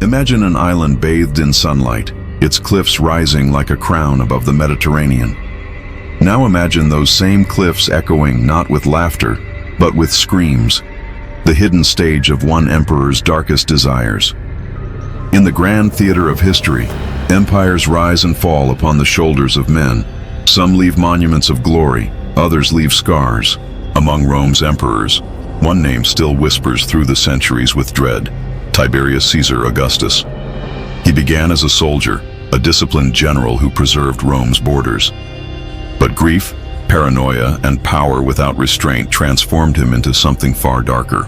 Imagine an island bathed in sunlight, its cliffs rising like a crown above the Mediterranean. Now imagine those same cliffs echoing not with laughter, but with screams, the hidden stage of one emperor's darkest desires. In the grand theater of history, empires rise and fall upon the shoulders of men. Some leave monuments of glory, others leave scars. Among Rome's emperors, one name still whispers through the centuries with dread: Tiberius Caesar Augustus. He began as a soldier, a disciplined general who preserved Rome's borders. But grief, paranoia, and power without restraint transformed him into something far darker.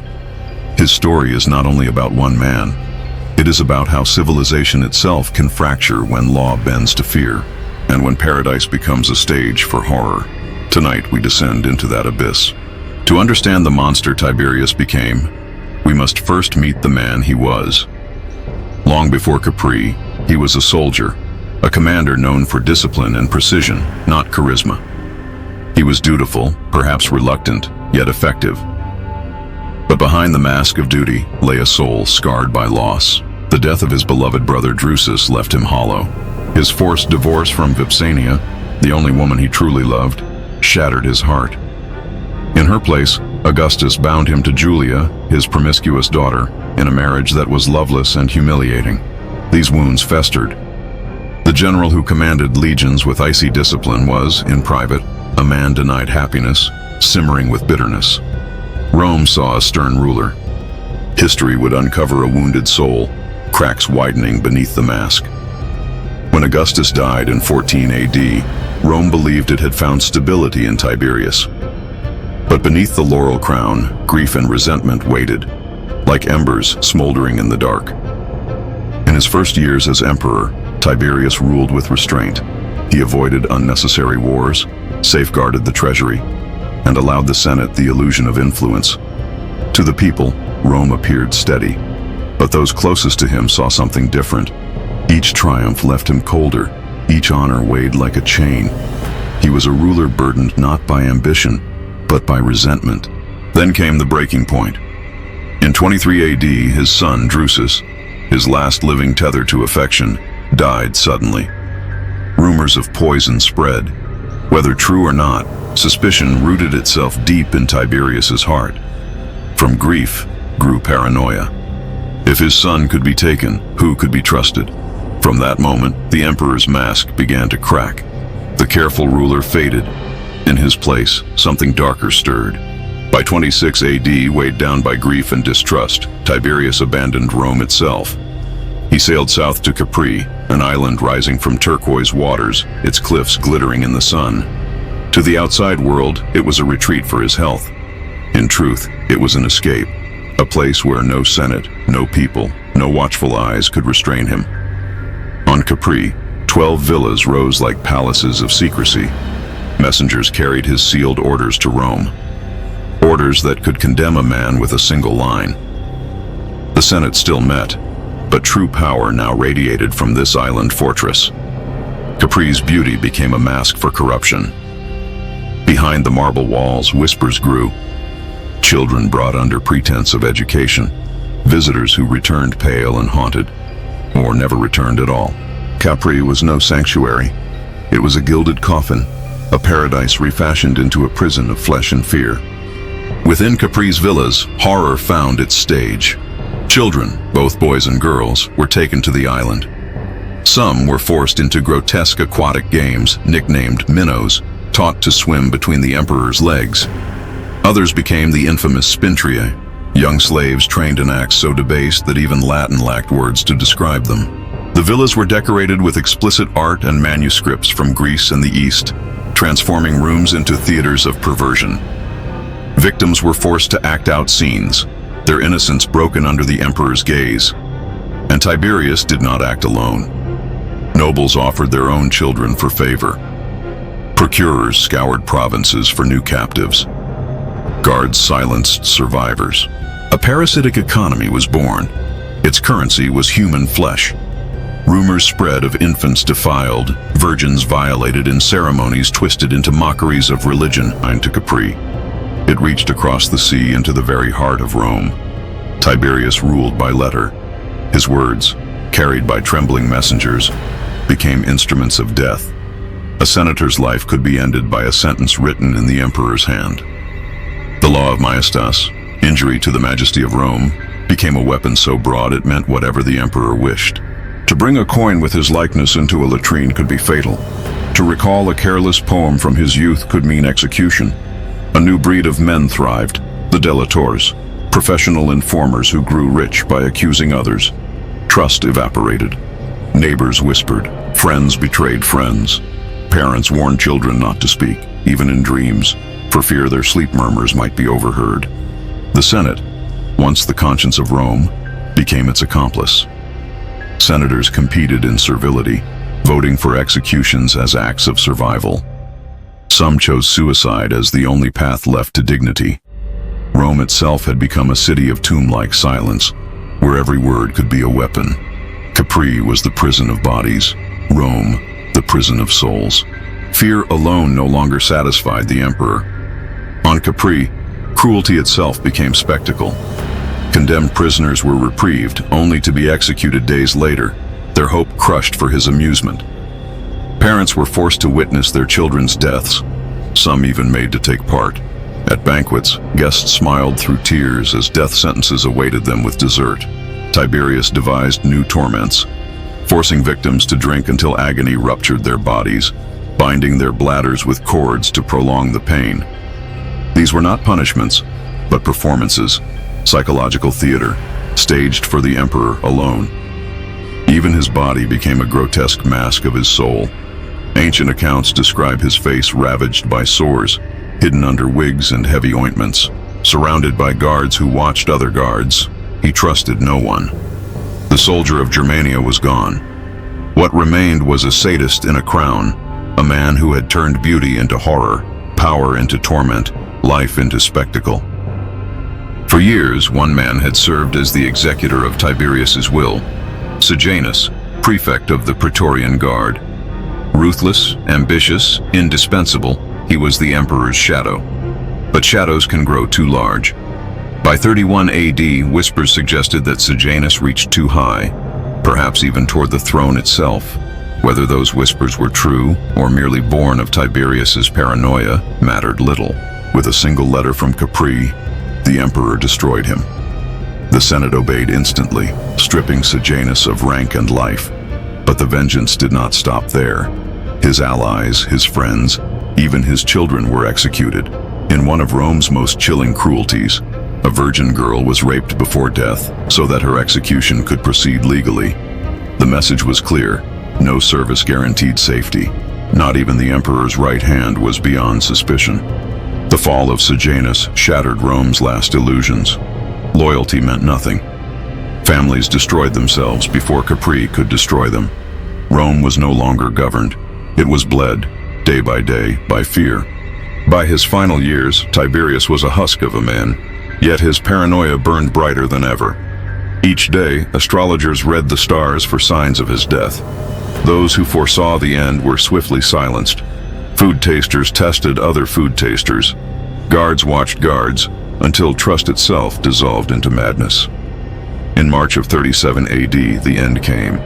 His story is not only about one man, it is about how civilization itself can fracture when law bends to fear, and when paradise becomes a stage for horror. Tonight we descend into that abyss. To understand the monster Tiberius became, we must first meet the man he was. Long before Capri, he was a soldier, a commander known for discipline and precision, not charisma. He was dutiful, perhaps reluctant, yet effective. But behind the mask of duty lay a soul scarred by loss. The death of his beloved brother Drusus left him hollow. His forced divorce from Vipsania, the only woman he truly loved, shattered his heart. In her place, Augustus bound him to Julia, his promiscuous daughter, in a marriage that was loveless and humiliating. These wounds festered. The general who commanded legions with icy discipline was, in private, a man denied happiness, simmering with bitterness. Rome saw a stern ruler. History would uncover a wounded soul, cracks widening beneath the mask. When Augustus died in 14 AD, Rome believed it had found stability in Tiberius. But beneath the laurel crown, grief and resentment waited, like embers smoldering in the dark. In his first years as emperor, Tiberius ruled with restraint. He avoided unnecessary wars, safeguarded the treasury, and allowed the Senate the illusion of influence. To the people, Rome appeared steady, but those closest to him saw something different. Each triumph left him colder, each honor weighed like a chain. He was a ruler burdened not by ambition, but by resentment. Then came the breaking point. In 23 AD, his son Drusus, his last living tether to affection, died suddenly. Rumors of poison spread. Whether true or not, suspicion rooted itself deep in Tiberius's heart. From grief grew paranoia. If his son could be taken, who could be trusted? From that moment, the emperor's mask began to crack. The careful ruler faded. In his place, something darker stirred. By 26 AD, weighed down by grief and distrust, Tiberius abandoned Rome itself. He sailed south to Capri, an island rising from turquoise waters, its cliffs glittering in the sun. To the outside world, it was a retreat for his health. In truth, it was an escape, a place where no senate, no people, no watchful eyes could restrain him. On Capri, 12 villas rose like palaces of secrecy. Messengers carried his sealed orders to Rome. Orders that could condemn a man with a single line. The Senate still met, but true power now radiated from this island fortress. Capri's beauty became a mask for corruption. Behind the marble walls, whispers grew. Children brought under pretense of education. Visitors who returned pale and haunted, or never returned at all. Capri was no sanctuary. It was a gilded coffin, a paradise refashioned into a prison of flesh and fear. Within Capri's villas, horror found its stage. Children, both boys and girls, were taken to the island. Some were forced into grotesque aquatic games, nicknamed minnows, taught to swim between the emperor's legs. Others became the infamous spintriae, young slaves trained in acts so debased that even Latin lacked words to describe them. The villas were decorated with explicit art and manuscripts from Greece and the East, transforming rooms into theaters of perversion. Victims were forced to act out scenes, their innocence broken under the emperor's gaze. And Tiberius did not act alone. Nobles offered their own children for favor. Procurers scoured provinces for new captives. Guards silenced survivors. A parasitic economy was born. Its currency was human flesh. Rumors spread of infants defiled, virgins violated, and ceremonies twisted into mockeries of religion. To Capri. It reached across the sea into the very heart of Rome. Tiberius ruled by letter. His words, carried by trembling messengers, became instruments of death. A senator's life could be ended by a sentence written in the emperor's hand. The law of majestas, injury to the majesty of Rome, became a weapon so broad it meant whatever the emperor wished. To bring a coin with his likeness into a latrine could be fatal. To recall a careless poem from his youth could mean execution. A new breed of men thrived, the delators, professional informers who grew rich by accusing others. Trust evaporated. Neighbors whispered, friends betrayed friends. Parents warned children not to speak, even in dreams, for fear their sleep murmurs might be overheard. The Senate, once the conscience of Rome, became its accomplice. Senators competed in servility, voting for executions as acts of survival. Some chose suicide as the only path left to dignity. Rome itself had become a city of tomb-like silence, where every word could be a weapon. Capri was the prison of bodies, Rome, the prison of souls. Fear alone no longer satisfied the emperor. On Capri, cruelty itself became spectacle. Condemned prisoners were reprieved, only to be executed days later, their hope crushed for his amusement. Parents were forced to witness their children's deaths, some even made to take part. At banquets, guests smiled through tears as death sentences awaited them with dessert. Tiberius devised new torments, forcing victims to drink until agony ruptured their bodies, binding their bladders with cords to prolong the pain. These were not punishments, but performances, psychological theater, staged for the emperor alone. Even his body became a grotesque mask of his soul. Ancient accounts describe his face ravaged by sores, hidden under wigs and heavy ointments. Surrounded by guards who watched other guards, he trusted no one. The soldier of Germania was gone. What remained was a sadist in a crown, a man who had turned beauty into horror, power into torment, life into spectacle. For years, one man had served as the executor of Tiberius's will, Sejanus, prefect of the Praetorian Guard. Ruthless, ambitious, indispensable, he was the emperor's shadow. But shadows can grow too large. By 31 AD, whispers suggested that Sejanus reached too high, perhaps even toward the throne itself. Whether those whispers were true or merely born of Tiberius's paranoia mattered little. With a single letter from Capri, the emperor destroyed him. The Senate obeyed instantly, stripping Sejanus of rank and life. But the vengeance did not stop there. His allies, his friends, even his children were executed. In one of Rome's most chilling cruelties, a virgin girl was raped before death so that her execution could proceed legally. The message was clear: no service guaranteed safety. Not even the emperor's right hand was beyond suspicion. The fall of Sejanus shattered Rome's last illusions. Loyalty meant nothing. Families destroyed themselves before Capri could destroy them. Rome was no longer governed. It was bled, day by day, by fear. By his final years, Tiberius was a husk of a man, yet his paranoia burned brighter than ever. Each day, astrologers read the stars for signs of his death. Those who foresaw the end were swiftly silenced. Food tasters tested other food tasters. Guards watched guards, until trust itself dissolved into madness. In March of 37 AD, the end came.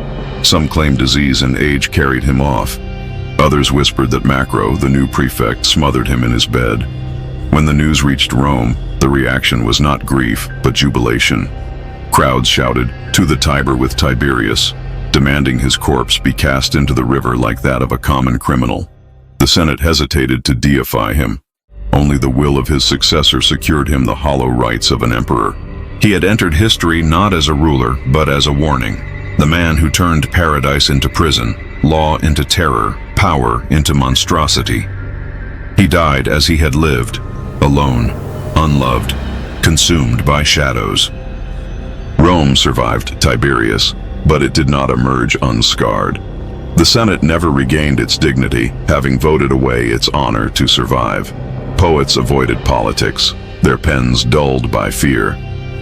Some claimed disease and age carried him off. Others whispered that Macro, the new prefect, smothered him in his bed. When the news reached Rome, the reaction was not grief, but jubilation. Crowds shouted, "To the Tiber with Tiberius," demanding his corpse be cast into the river like that of a common criminal. The Senate hesitated to deify him. Only the will of his successor secured him the hollow rights of an emperor. He had entered history not as a ruler, but as a warning. The man who turned paradise into prison, law into terror, power into monstrosity. He died as he had lived, alone, unloved, consumed by shadows. Rome survived Tiberius, but it did not emerge unscarred. The Senate never regained its dignity, having voted away its honor to survive. Poets avoided politics, their pens dulled by fear.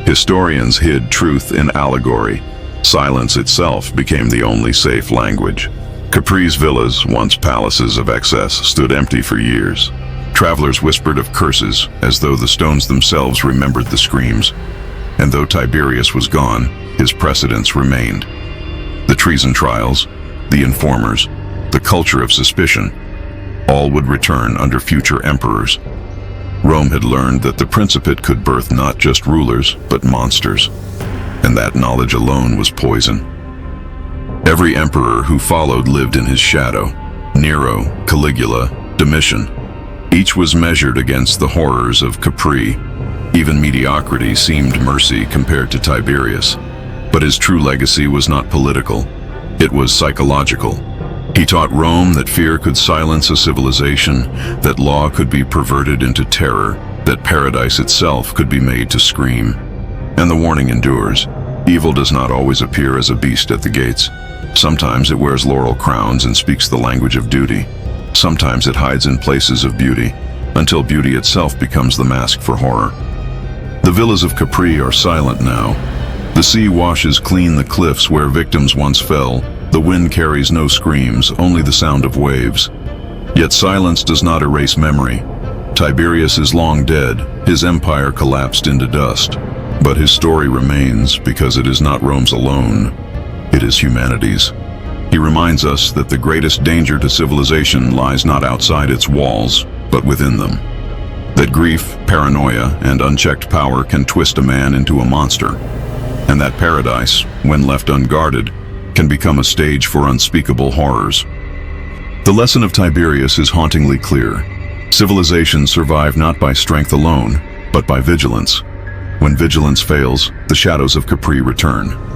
Historians hid truth in allegory. Silence itself became the only safe language. Capri's villas, once palaces of excess, stood empty for years. Travelers whispered of curses, as though the stones themselves remembered the screams. And though Tiberius was gone, his precedents remained. The treason trials, the informers, the culture of suspicion, all would return under future emperors. Rome had learned that the Principate could birth not just rulers, but monsters. And that knowledge alone was poison. Every emperor who followed lived in his shadow. Nero, Caligula, Domitian. Each was measured against the horrors of Capri. Even mediocrity seemed mercy compared to Tiberius. But his true legacy was not political. It was psychological. He taught Rome that fear could silence a civilization, that law could be perverted into terror, that paradise itself could be made to scream. And the warning endures. Evil does not always appear as a beast at the gates. Sometimes it wears laurel crowns and speaks the language of duty. Sometimes it hides in places of beauty, until beauty itself becomes the mask for horror. The villas of Capri are silent now. The sea washes clean the cliffs where victims once fell. The wind carries no screams, only the sound of waves. Yet silence does not erase memory. Tiberius is long dead. His empire collapsed into dust. But his story remains because it is not Rome's alone. It is humanity's. He reminds us that the greatest danger to civilization lies not outside its walls, but within them. That grief, paranoia, and unchecked power can twist a man into a monster. And that paradise, when left unguarded, can become a stage for unspeakable horrors. The lesson of Tiberius is hauntingly clear. Civilizations survive not by strength alone, but by vigilance. When vigilance fails, the shadows of Capri return.